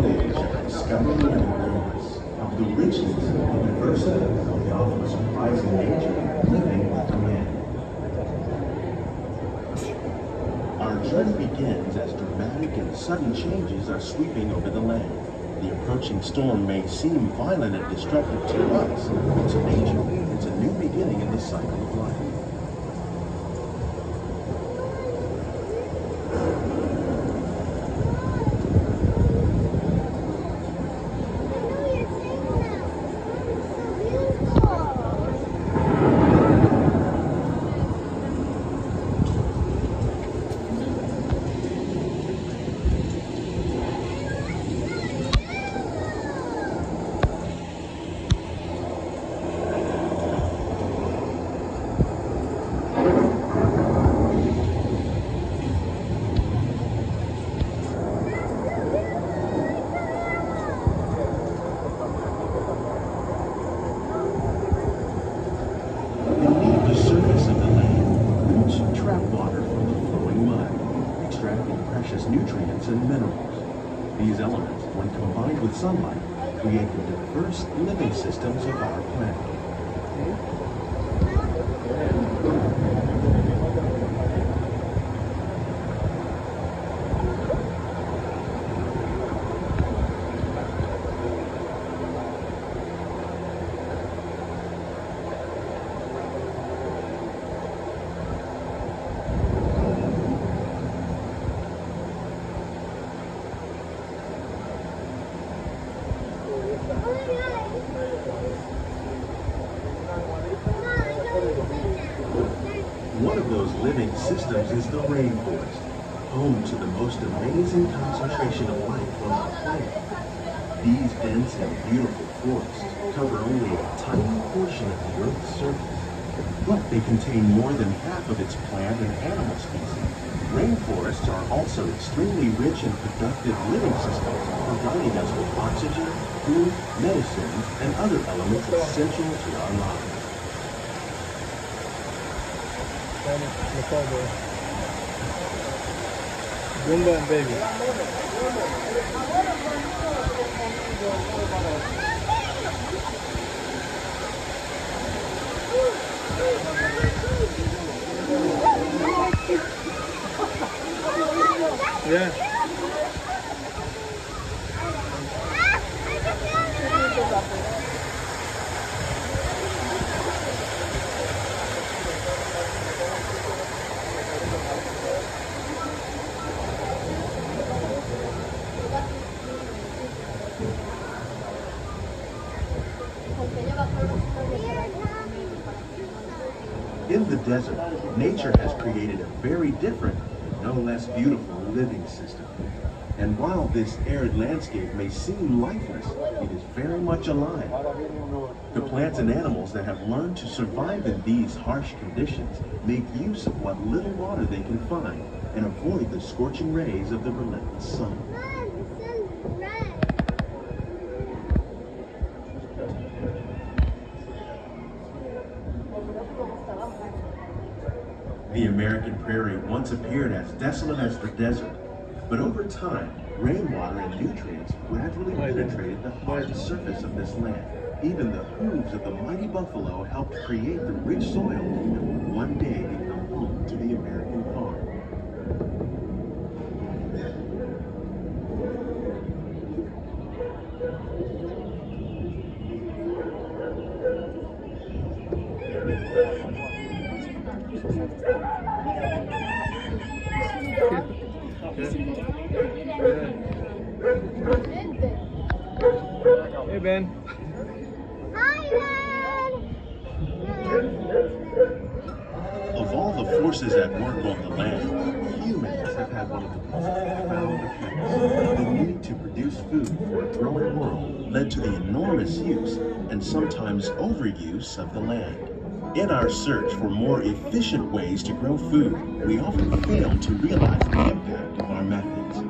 voyage of discovery and awareness of the richness and diversity of the often surprising nature living with the land. Our journey begins as dramatic and sudden changes are sweeping over the land. The approaching storm may seem violent and destructive to us, but to nature, it's a new beginning in the cycle of life. Nutrients and minerals. These elements, when combined with sunlight, create the diverse living systems of our planet. One of those living systems is the rainforest, home to the most amazing concentration of life on our planet. These dense and beautiful forests cover only a tiny portion of the Earth's surface, but they contain more than half of its plant and animal species. Rainforests are also extremely rich and productive living systems, providing us with oxygen, food, medicines, and other elements essential to our lives. Goomba and baby. Yeah. In the desert, nature has created a very different, no less beautiful living system. And while this arid landscape may seem lifeless, it is very much alive. The plants and animals that have learned to survive in these harsh conditions make use of what little water they can find and avoid the scorching rays of the relentless sun. The American prairie once appeared as desolate as the desert, but over time, rainwater and nutrients gradually penetrated the hard surface of this land. Even the hooves of the mighty buffalo helped create the rich soil that would one day become home to the American farm. Hey, Ben. Hi, Ben. Of all the forces at work on the land, humans have had one of the most profound effects. The need to produce food for a growing world led to the enormous use and sometimes overuse of the land. In our search for more efficient ways to grow food, we often fail to realize the impact of our methods.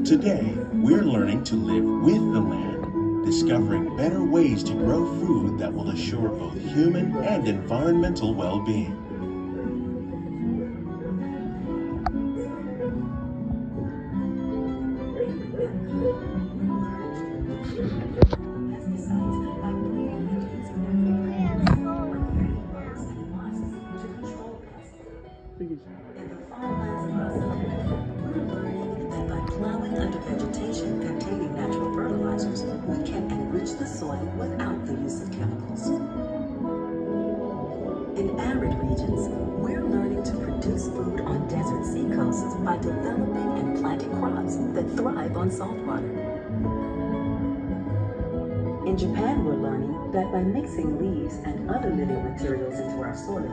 Today, we're learning to live with the land. discovering better ways to grow food that will assure both human and environmental well-being. Plowing under vegetation containing natural fertilizers, we can enrich the soil without the use of chemicals. In arid regions, we're learning to produce food on desert seacoasts by developing and planting crops that thrive on salt water. In Japan, we're learning that by mixing leaves and other living materials into our soil,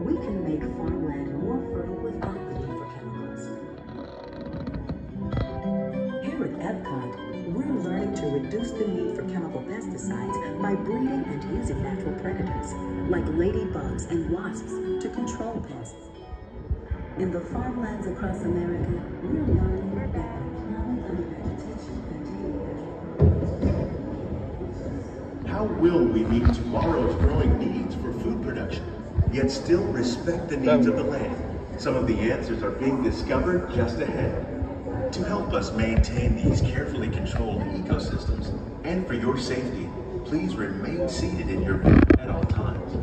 we can make farmland more fertile without the need for chemicals. Here at Epcot, we're learning to reduce the need for chemical pesticides by breeding and using natural predators, like ladybugs and wasps, to control pests. In the farmlands across America, we're learning that by plowing under vegetation containing natural. How will we meet tomorrow's growing needs for food production, yet still respect the needs of the land? Some of the answers are being discovered just ahead. To help us maintain these carefully controlled ecosystems, and for your safety, please remain seated in your boat at all times.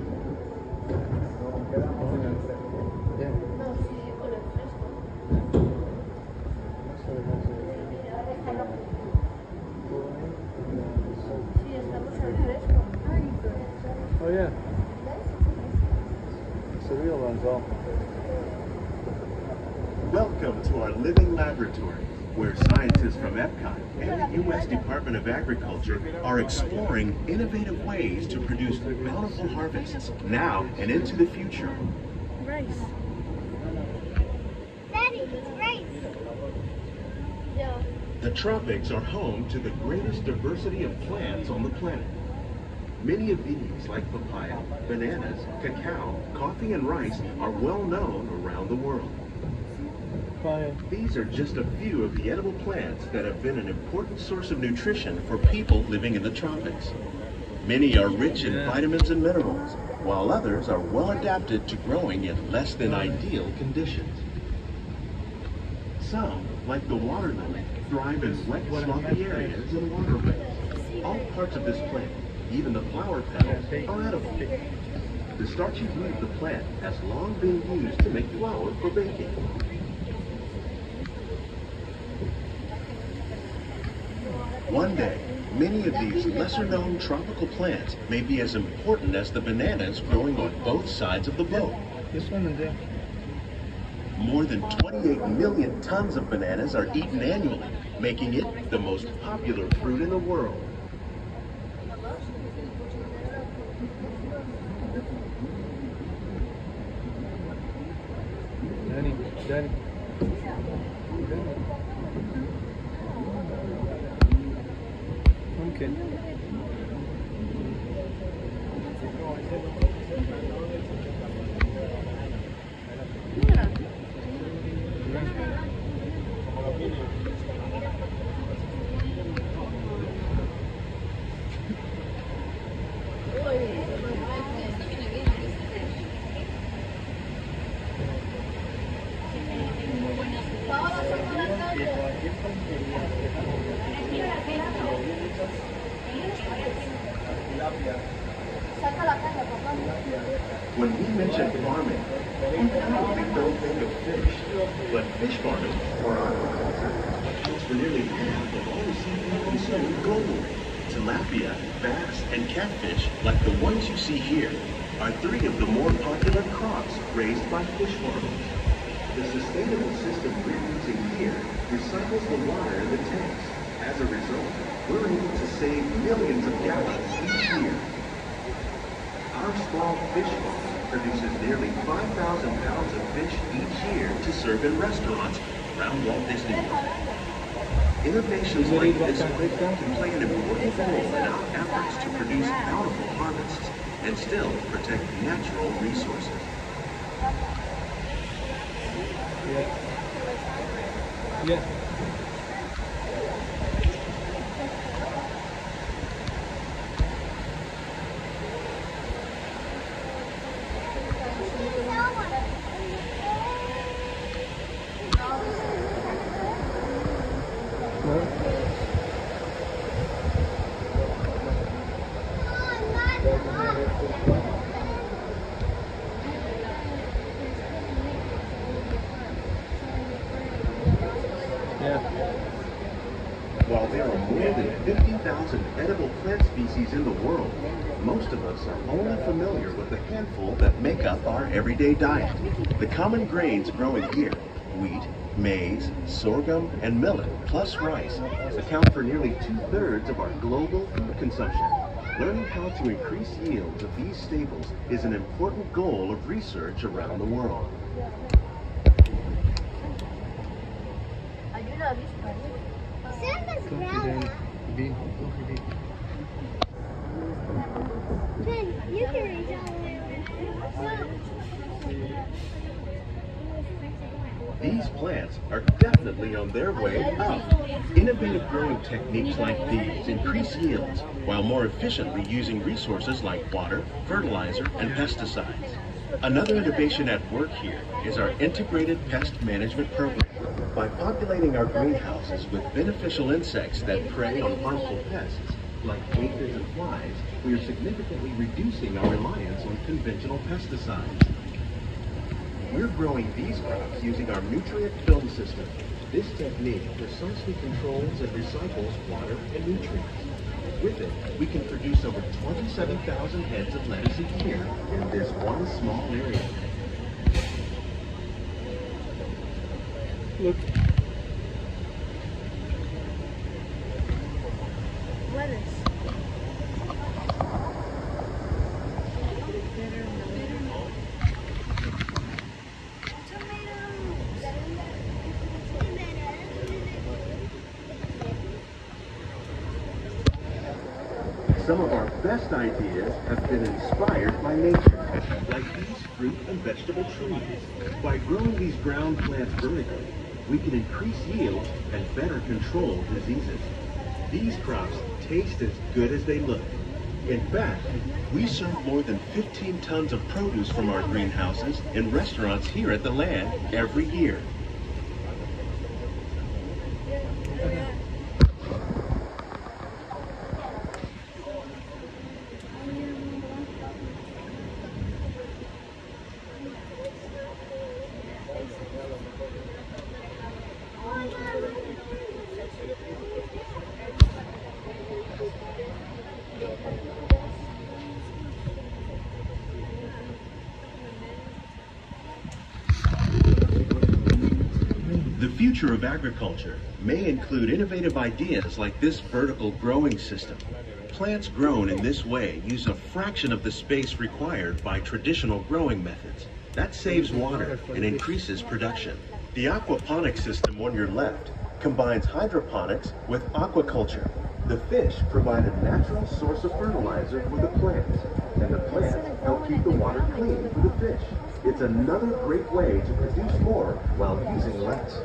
Oh yeah. It's the real ones all. Welcome to our living laboratory, where scientists from Epcot and the U.S. Department of Agriculture are exploring innovative ways to produce bountiful harvests now and into the future. Rice. Daddy, it's rice. Yeah. The tropics are home to the greatest diversity of plants on the planet. Many of these, like papaya, bananas, cacao, coffee, and rice, are well known around the world. These are just a few of the edible plants that have been an important source of nutrition for people living in the tropics. Many are rich in vitamins and minerals, while others are well adapted to growing in less than ideal conditions. Some, like the water lily, thrive in wet, swampy areas and waterways. All parts of this plant, even the flower petals, are edible. The starchy root of the plant has long been used to make flour for baking. One day, many of these lesser-known tropical plants may be as important as the bananas growing on both sides of the boat. This one and there. More than 28 million tons of bananas are eaten annually, making it the most popular fruit in the world. Daddy. Okay. When we mention farming, we probably don't think of fish, but fish farming, or aquaculture, accounts for nearly half of all the seafood consumed globally. Tilapia, bass, and catfish, like the ones you see here, are three of the more popular crops raised by fish farmers. The sustainable system we're using here recycles the water in the tanks. As a result, we're able to save millions of gallons each year. Our small fish farm produces nearly 5,000 pounds of fish each year to serve in restaurants around Walt Disney World. Innovations like this can play an important role in our efforts to produce bountiful harvests and still protect natural resources. Yeah. 。 When we mention farming, we probably don't think of fish, but fish farming, or aquaculture, accounts for nearly half of all the seafood consumed globally. Tilapia, bass, and catfish, like the ones you see here, are three of the more popular crops raised by fish farmers. The sustainable system we're using here recycles the water in the tanks. As a result, we're able to save millions of gallons each year. Our small fish farm produces nearly 5,000 pounds of fish each year to serve in restaurants around Walt Disney World. Innovations like this can play an important role in our efforts to produce bountiful harvests and still protect natural resources. Yeah. more than 50,000 edible plant species in the world, most of us are only familiar with the handful that make up our everyday diet. The common grains growing here, wheat, maize, sorghum, and millet, plus rice, account for nearly 2/3 of our global food consumption. Learning how to increase yields of these staples is an important goal of research around the world. Santa's brown. B. Ben, you can reach all the way around. These plants are definitely on their way up. Innovative growing techniques like these increase yields while more efficiently using resources like water, fertilizer, and pesticides. Another innovation at work here is our integrated pest management program. By populating our greenhouses with beneficial insects that prey on harmful pests, like aphids and flies, we are significantly reducing our reliance on conventional pesticides. We're growing these crops using our nutrient film system. This technique precisely controls and recycles water and nutrients. With it, we can produce over 27,000 heads of lettuce a year in this one small area. Look. Lettuce. Some of our best ideas have been inspired by nature, like these fruit and vegetable trees. By growing these ground plants vertically, we can increase yields and better control diseases. These crops taste as good as they look. In fact, we serve more than 15 tons of produce from our greenhouses in restaurants here at the land every year. The future of agriculture may include innovative ideas like this vertical growing system. Plants grown in this way use a fraction of the space required by traditional growing methods. That saves water and increases production. The aquaponics system on your left combines hydroponics with aquaculture. The fish provide a natural source of fertilizer for the plants, and the plants help keep the water clean for the fish. It's another great way to produce more while using less.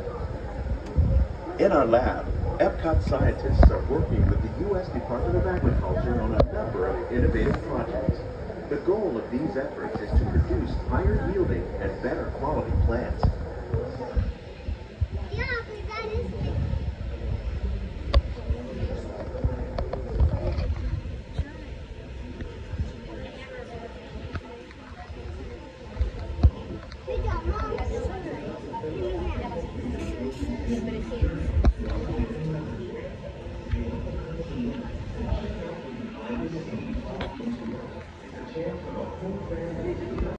In our lab, Epcot scientists are working with the U.S. Department of Agriculture on a number of innovative projects. The goal of these efforts is to produce higher yielding and better quality plants. We got Mom.